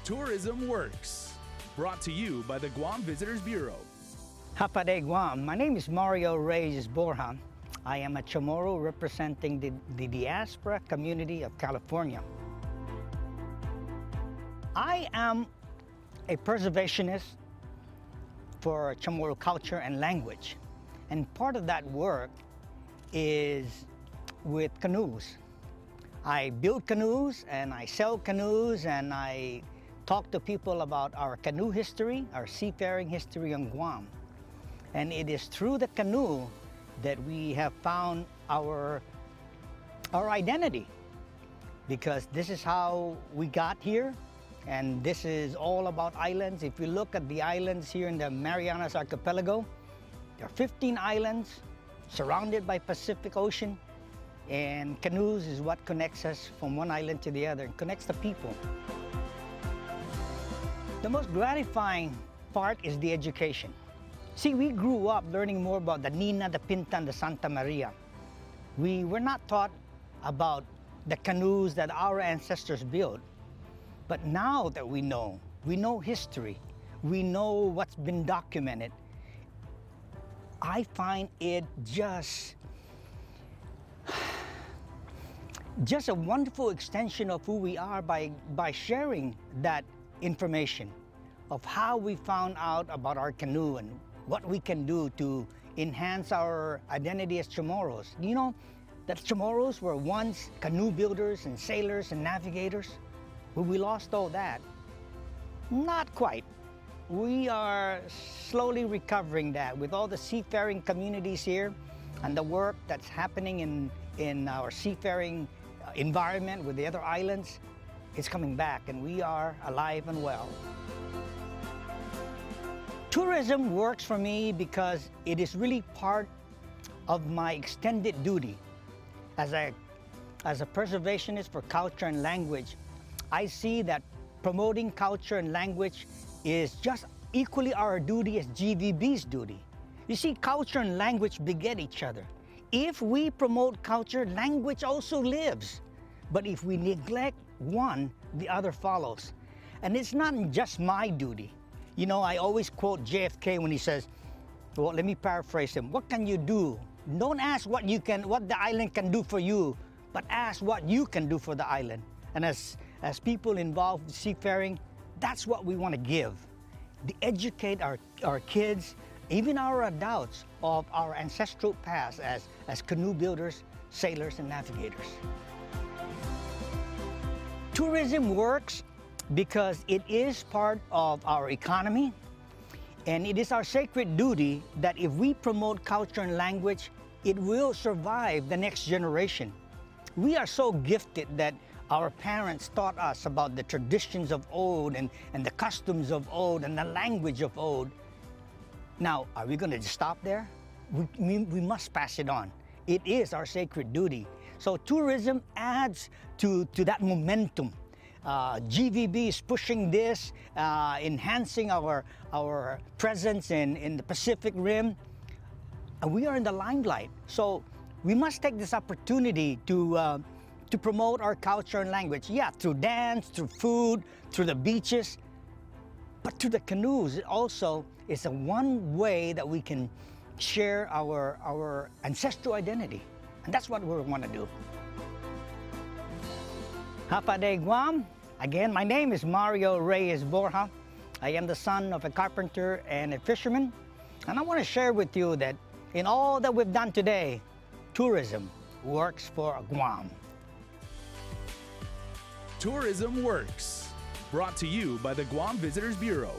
Tourism Works, brought to you by the Guam Visitors Bureau. Hapade Guam. My name is Mario Reyes Borja. I am a Chamorro representing the diaspora community of California. I am a preservationist for Chamorro culture and language. And part of that work is with canoes. I build canoes and I sell canoes and I talk to people about our canoe history, our seafaring history on Guam. And it is through the canoe that we have found our identity, because this is how we got here, and this is all about islands. If you look at the islands here in the Marianas Archipelago, there are 15 islands surrounded by Pacific Ocean, and canoes is what connects us from one island to the other and connects the people. The most gratifying part is the education. See, we grew up learning more about the Nina, the Pinta, and the Santa Maria. We were not taught about the canoes that our ancestors built. But now that we know history, we know what's been documented, I find it just a wonderful extension of who we are by sharing that information of how we found out about our canoe and what we can do to enhance our identity as Chamorros. You know that Chamorros were once canoe builders and sailors and navigators? Well, we lost all that. Not quite. We are slowly recovering that with all the seafaring communities here and the work that's happening in our seafaring environment with the other islands. It's coming back and we are alive and well. Tourism works for me because it is really part of my extended duty. As a preservationist for culture and language, I see that promoting culture and language is just equally our duty as GVB's duty. You see, culture and language beget each other. If we promote culture, language also lives. But if we neglect one, the other follows. And it's not just my duty. You know, I always quote JFK when he says, well, let me paraphrase him. What can you do? Don't ask what the island can do for you, but ask what you can do for the island. And as people involved with seafaring, that's what we want to give. To educate our kids, even our adults, of our ancestral past as canoe builders, sailors, and navigators. Tourism works because it is part of our economy, and it is our sacred duty that if we promote culture and language, it will survive the next generation. We are so gifted that our parents taught us about the traditions of old and the customs of old and the language of old. Now, are we going to just stop there? We must pass it on. It is our sacred duty. So tourism adds to that momentum. GVB is pushing this, enhancing our presence in the Pacific Rim. And we are in the limelight. So we must take this opportunity to promote our culture and language. Yeah, through dance, through food, through the beaches, but through the canoes also is one way that we can share our ancestral identity. And that's what we want to do. Hapade Guam. Again, my name is Mario Reyes Borja. I am the son of a carpenter and a fisherman. And I want to share with you that in all that we've done today, tourism works for Guam. Tourism Works, brought to you by the Guam Visitors Bureau.